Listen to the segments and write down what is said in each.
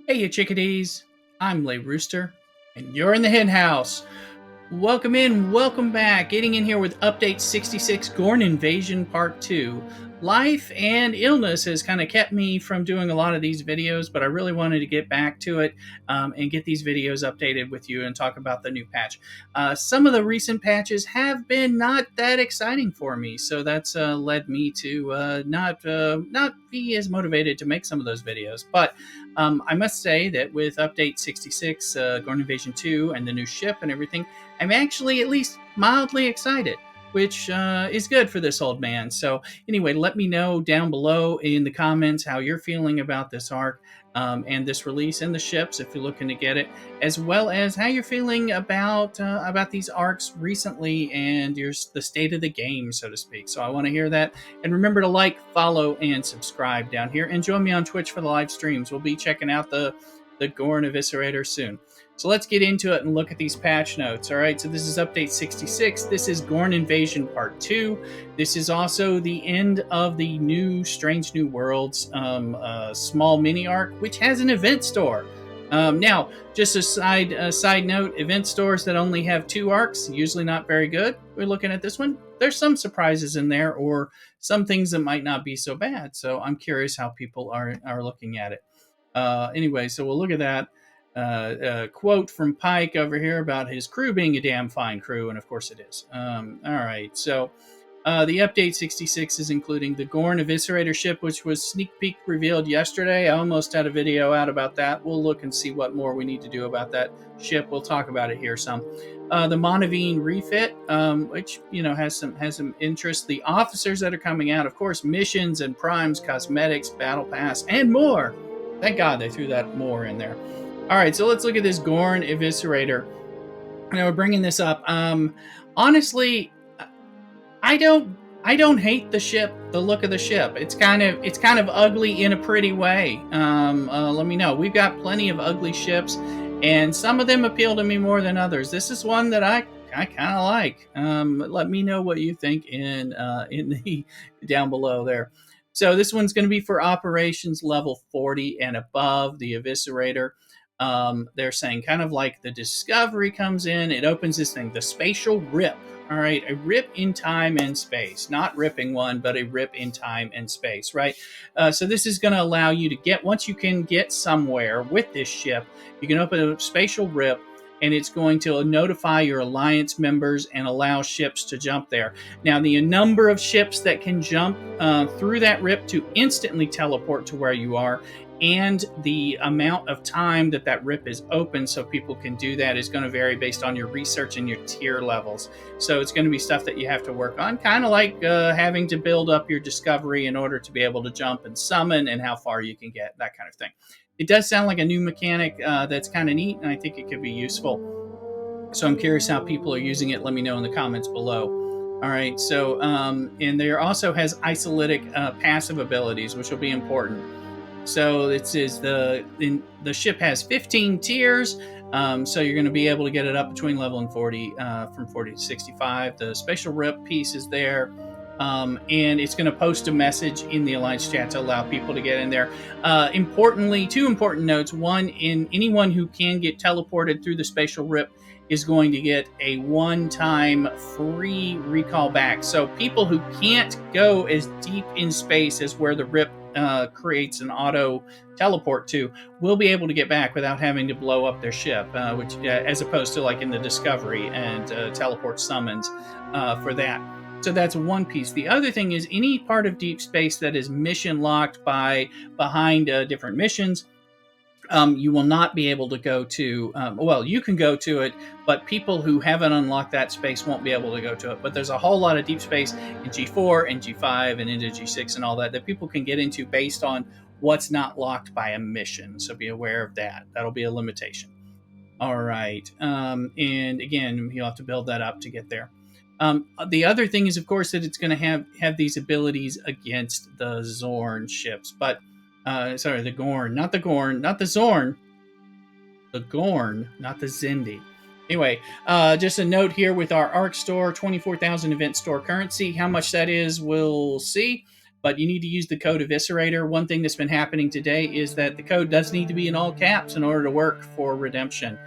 Hey, you chickadees. I'm Lay Rooster, and you're in the hen house. Welcome in, welcome back. Getting in here with Update 66 Gorn Invasion Part 2. Life and illness has kind of kept me from doing a lot of these videos, but I really wanted to get back to it and get these videos updated with you and talk about the new patch. Some of the recent patches have been not that exciting for me, so that's led me to not be as motivated to make some of those videos. But I must say that with Update 66, Gorn Invasion 2, and the new ship and everything, I'm actually at least mildly excited, which is good for this old man. So, anyway, let me know down below in the comments how you're feeling about this arc and this release and the ships if you're looking to get it, as well as how you're feeling about these arcs recently and the state of the game, so to speak. So, I want to hear that. And remember to like, follow, and subscribe down here. And join me on Twitch for the live streams. We'll be checking out the Gorn Eviscerator soon. So let's get into it and look at these patch notes. All right, so this is update 66. This is Gorn Invasion Part 2. This is also the end of the new Strange New Worlds small mini arc, which has an event store. Now, just a side note, event stores that only have 2 arcs, usually not very good. We're looking at this one. There's some surprises in there or some things that might not be so bad. So I'm curious how people are looking at it. Anyway, so we'll look at that. Quote from Pike over here about his crew being a damn fine crew, and of course it is. All right, so the update 66 is including the Gorn Eviscerator ship, which was sneak peek revealed yesterday. I almost had a video out about that. We'll look and see what more we need to do about that ship. We'll talk about it here some. The Monavine refit, which has some interest. The officers that are coming out, of course, missions and primes, cosmetics, battle pass, and more. Thank God they threw that more in there. All right, so let's look at this Gorn Eviscerator. Now we're bringing this up. Honestly, I don't hate the ship, the look of the ship. It's kind of ugly in a pretty way. Let me know. We've got plenty of ugly ships, and some of them appeal to me more than others. This is one that I kind of like. Let me know what you think in the down below there. So this one's going to be for operations level 40 and above. The Eviscerator. They're saying kind of like the Discovery comes in, it opens this thing, the spatial rip. All right, a rip in time and space, not ripping one, but a rip in time and space, right? So this is going to allow you to get, once you can get somewhere with this ship, you can open a spatial rip, and it's going to notify your alliance members and allow ships to jump there. Now, the number of ships that can jump through that rip to instantly teleport to where you are, and the amount of time that rip is open so people can do that is going to vary based on your research and your tier levels. So it's going to be stuff that you have to work on, kind of like having to build up your discovery in order to be able to jump and summon and how far you can get, that kind of thing. It does sound like a new mechanic that's kind of neat, and I think it could be useful. So I'm curious how people are using it. Let me know in the comments below. All right, so and there also has isolytic passive abilities, which will be important. So this is the ship has 15 tiers, so you're going to be able to get it up between level and 40, from 40 to 65. The spatial rip piece is there, and it's going to post a message in the Alliance chat to allow people to get in there. Importantly, 2 important notes. One, in anyone who can get teleported through the spatial rip is going to get a one-time free recall back. So people who can't go as deep in space as where the rip creates an auto teleport to will be able to get back without having to blow up their ship, which as opposed to like in the Discovery and teleport summons for that. So that's one piece. The other thing is any part of deep space that is mission locked behind different missions, you will not be able to go to. Well, you can go to it, but people who haven't unlocked that space won't be able to go to it. But there's a whole lot of deep space in G4 and G5 and into G6 and all that people can get into based on what's not locked by a mission. So be aware of that. That'll be a limitation. All right. And again, you'll have to build that up to get there. The other thing is, of course, that it's going to have these abilities against the Zorn ships, but sorry, the Gorn, not the Gorn, not the Zorn, the Gorn, not the Zindi. Anyway, just a note here with our ARC store, 24,000 event store currency. How much that is, we'll see. but you need to use the code Eviscerator. One thing that's been happening today is that the code does need to be in all caps in order to work for redemption.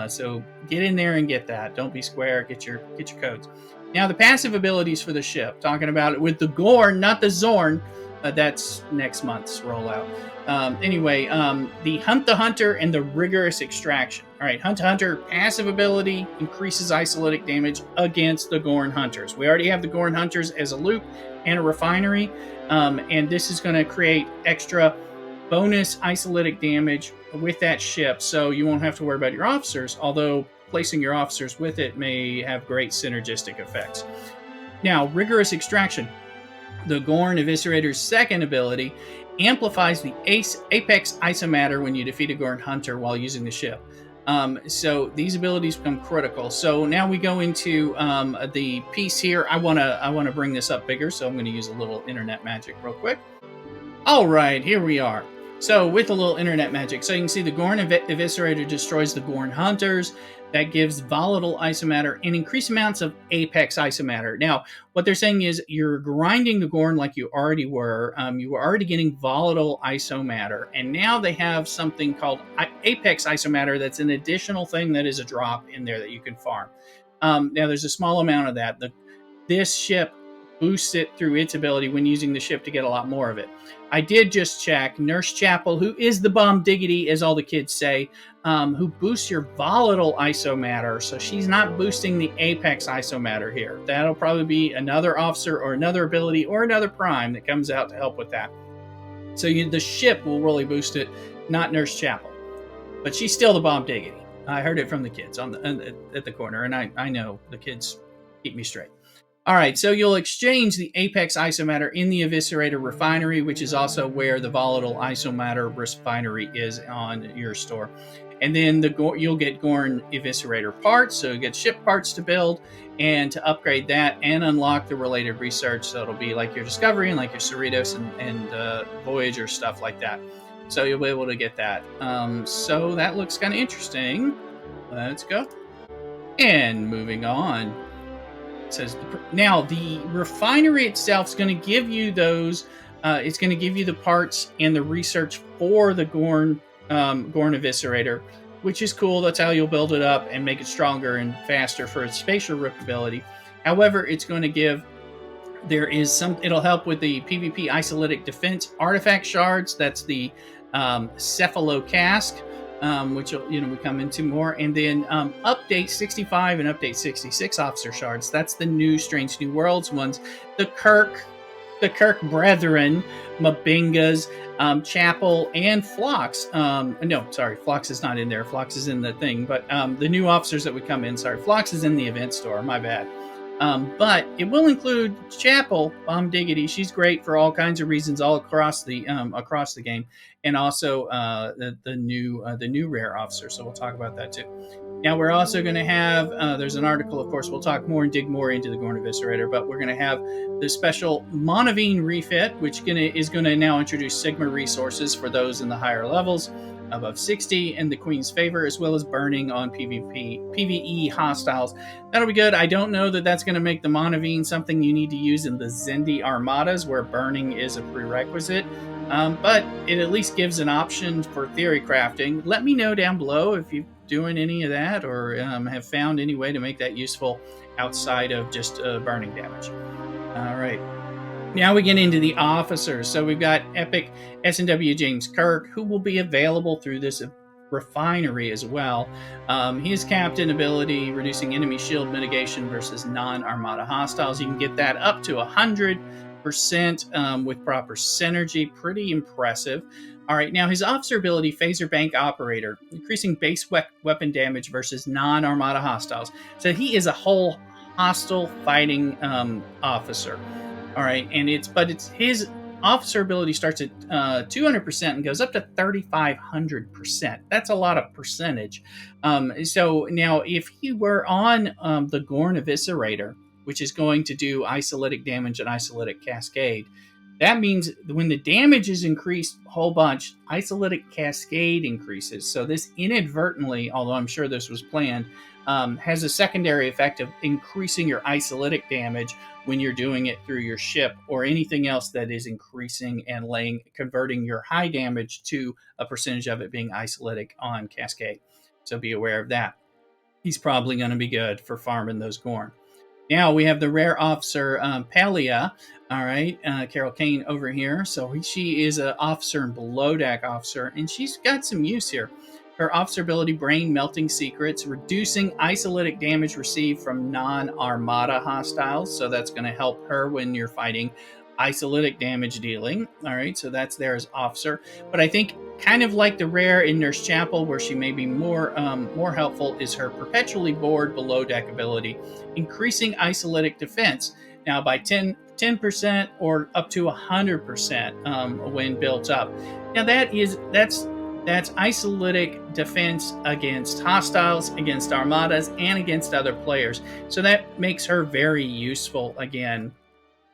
So get in there and get that. Don't be square. Get your codes. Now the passive abilities for the ship. Talking about it with the Gorn, not the Zorn. That's next month's rollout. The Hunt the Hunter and the Rigorous Extraction. All right, Hunt the Hunter passive ability increases isolytic damage against the Gorn Hunters. We already have the Gorn Hunters as a loop and a refinery, and this is going to create extra bonus isolytic damage with that ship, so you won't have to worry about your officers, although placing your officers with it may have great synergistic effects. Now, Rigorous Extraction. The Gorn Eviscerator's second ability amplifies the Apex Isomatter when you defeat a Gorn Hunter while using the ship. So these abilities become critical. So now we go into the piece here. I wanna bring this up bigger, so I'm going to use a little internet magic real quick. All right, here we are. So with a little internet magic, so you can see the Gorn Eviscerator destroys the Gorn Hunters. That gives volatile isomatter and increased amounts of apex isomatter. Now, what they're saying is you're grinding the Gorn like you already were. You were already getting volatile isomatter, and now they have something called apex isomatter that's an additional thing that is a drop in there that you can farm. Now, there's a small amount of that. This ship boosts it through its ability when using the ship to get a lot more of it. I did just check. Nurse Chapel, who is the bomb diggity, as all the kids say, who boosts your volatile isomatter. So she's not boosting the apex isomatter here. That'll probably be another officer or another ability or another prime that comes out to help with that. So the ship will really boost it, not Nurse Chapel. But she's still the bomb diggity. I heard it from the kids at the corner, and I know the kids keep me straight. All right, so you'll exchange the Apex Isomatter in the Eviscerator Refinery, which is also where the Volatile Isomatter Refinery is on your store. And then you'll get Gorn Eviscerator parts, so you get ship parts to build and to upgrade that and unlock the related research. So it'll be like your Discovery and like your Cerritos and Voyager, stuff like that. So you'll be able to get that. So that looks kind of interesting. Let's go. And moving on. Says now the refinery itself is going to give you those. It's going to give you the parts and the research for the Gorn Eviscerator, which is cool. That's how you'll build it up and make it stronger and faster for its spatial rip ability. However, it's going to give. It'll help with the PvP isolytic defense artifact shards. That's the Cephalo Cask. Which we come into more, and then update 65 and update 66 officer shards. That's the new Strange New Worlds ones. The Kirk Brethren, Mabingas, Chapel, and Phlox. Phlox is not in there. Phlox is in the thing, but the new officers that would come in. Phlox is in the event store. My bad. But it will include Chapel, Bomb Diggity. She's great for all kinds of reasons all across the game, and also the new rare officer. So we'll talk about that too. Now we're also going to have there's an article, of course. We'll talk more and dig more into the Gorn Eviscerator, but we're going to have the special Monavine refit, which is going to now introduce Sigma resources for those in the higher levels above 60 and the Queen's Favor, as well as burning on PvE hostiles. That'll be good. I don't know that that's going to make the Monavine something you need to use in the Zendi armadas, where burning is a prerequisite, but it at least gives an option for theory crafting. Let me know down below if you're doing any of that or have found any way to make that useful outside of just burning damage. All right. Now we get into the officers. So we've got Epic S&W James Kirk, who will be available through this refinery as well. His captain ability, reducing enemy shield mitigation versus non-armada hostiles. You can get that up to 100% with proper synergy. Pretty impressive. All right, now his officer ability, Phaser Bank Operator, increasing base weapon damage versus non-armada hostiles. So he is a whole hostile fighting officer. All right, and his officer ability starts at 200% and goes up to 3,500%. That's a lot of percentage. So now, if he were on the Gorn Eviscerator, which is going to do isolytic damage and isolytic cascade, That means when the damage is increased a whole bunch, isolytic cascade increases. So this inadvertently, although I'm sure this was planned, has a secondary effect of increasing your isolytic damage when you're doing it through your ship or anything else that is increasing and converting your high damage to a percentage of it being isolytic on cascade. So be aware of that. He's probably going to be good for farming those Gorn. Now we have the rare officer Pelia. All right, Carol Kane over here. So she is an officer and below deck officer, and she's got some use here. Her officer ability, Brain Melting Secrets, reducing isolytic damage received from non-armada hostiles. So that's going to help her when you're fighting isolytic damage dealing. All right, so that's there as officer. But I think kind of like the rare in Nurse Chapel, where she may be more helpful, is her perpetually bored below deck ability, increasing isolytic defense. Now by 10% or up to 100% when built up. Now that's isolytic defense against hostiles, against armadas, and against other players. So that makes her very useful again.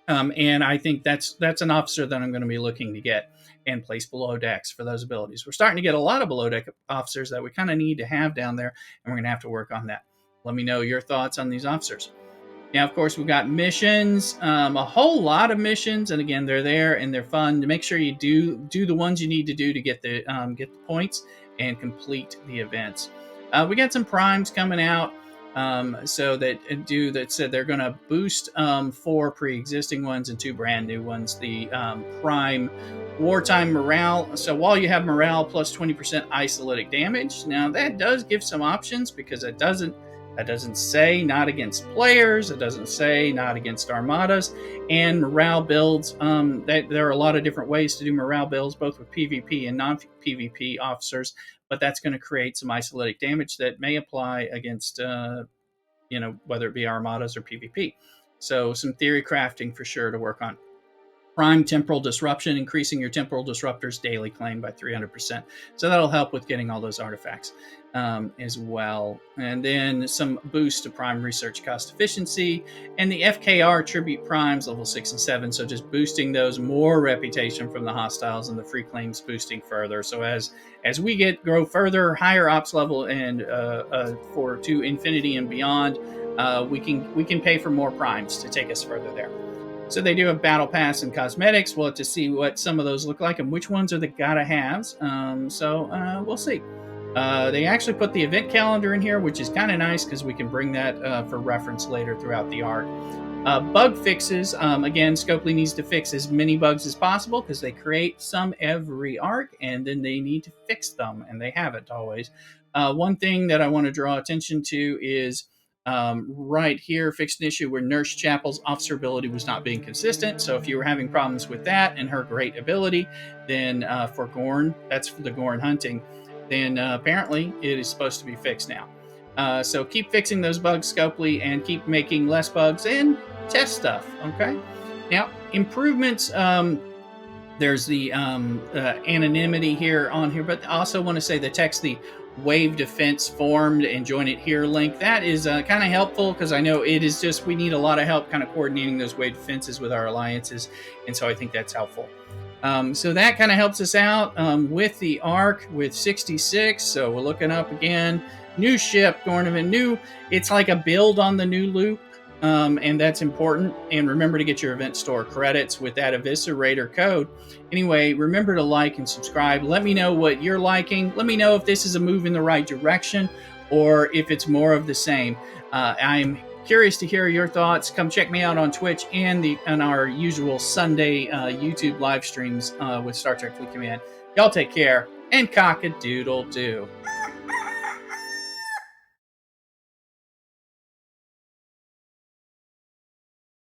And I think that's an officer that I'm going to be looking to get and place below decks for those abilities. We're starting to get a lot of below deck officers that we kind of need to have down there, and we're going to have to work on that. Let me know your thoughts on these officers. Now, of course, we've got missions, a whole lot of missions, and again, they're there and they're fun. To make sure you do the ones you need to do to get the points and complete the events. We got some primes coming out. So that said they're going to boost 4 pre-existing ones and 2 brand new ones. The prime wartime morale. So while you have morale plus 20% isolytic damage, now that does give some options because it doesn't say not against players. It doesn't say not against armadas. And morale builds. There are a lot of different ways to do morale builds, both with PvP and non-PvP officers. But that's going to create some isolytic damage that may apply against, whether it be armadas or PvP. So some theory crafting for sure to work on. Prime Temporal Disruption, increasing your Temporal Disruptor's daily claim by 300%. So that'll help with getting all those artifacts as well. And then some boost to Prime Research Cost Efficiency. And the FKR Tribute Primes, level 6 and 7. So just boosting those, more reputation from the hostiles, and the free claims boosting further. So as we grow further, higher ops level, and to infinity and beyond, we can pay for more primes to take us further there. So they do have battle pass and cosmetics. We'll have to see what some of those look like and which ones are the gotta haves. So we'll see. They actually put the event calendar in here, which is kind of nice because we can bring that for reference later throughout the arc. Bug fixes. Again, Scopely needs to fix as many bugs as possible because they create some every arc, and then they need to fix them, and they haven't always. One thing that I want to draw attention to is right here, fixed an issue where Nurse Chapel's officer ability was not being consistent. So if you were having problems with that and her great ability, then for Gorn, that's for the Gorn hunting, then apparently it is supposed to be fixed now. So keep fixing those bugs, Scopely, and keep making less bugs and test stuff, okay? Now, improvements, there's the anonymity here on here, but I also want to say the text, the Wave Defense formed and join it here link, that is kind of helpful because I know it is just, we need a lot of help kind of coordinating those wave defenses with our alliances, and so I think that's helpful. So that kind of helps us out with the arc with 66. So we're looking up again, new ship, Gorn, it's like a build on the new loop. And that's important. And remember to get your event store credits with that Eviscerator code. Anyway, remember to like and subscribe. Let me know what you're liking. Let me know if this is a move in the right direction or if it's more of the same. I'm curious to hear your thoughts. Come check me out on Twitch and our usual Sunday YouTube live streams with Star Trek Fleet Command. Y'all take care and cock-a-doodle-doo.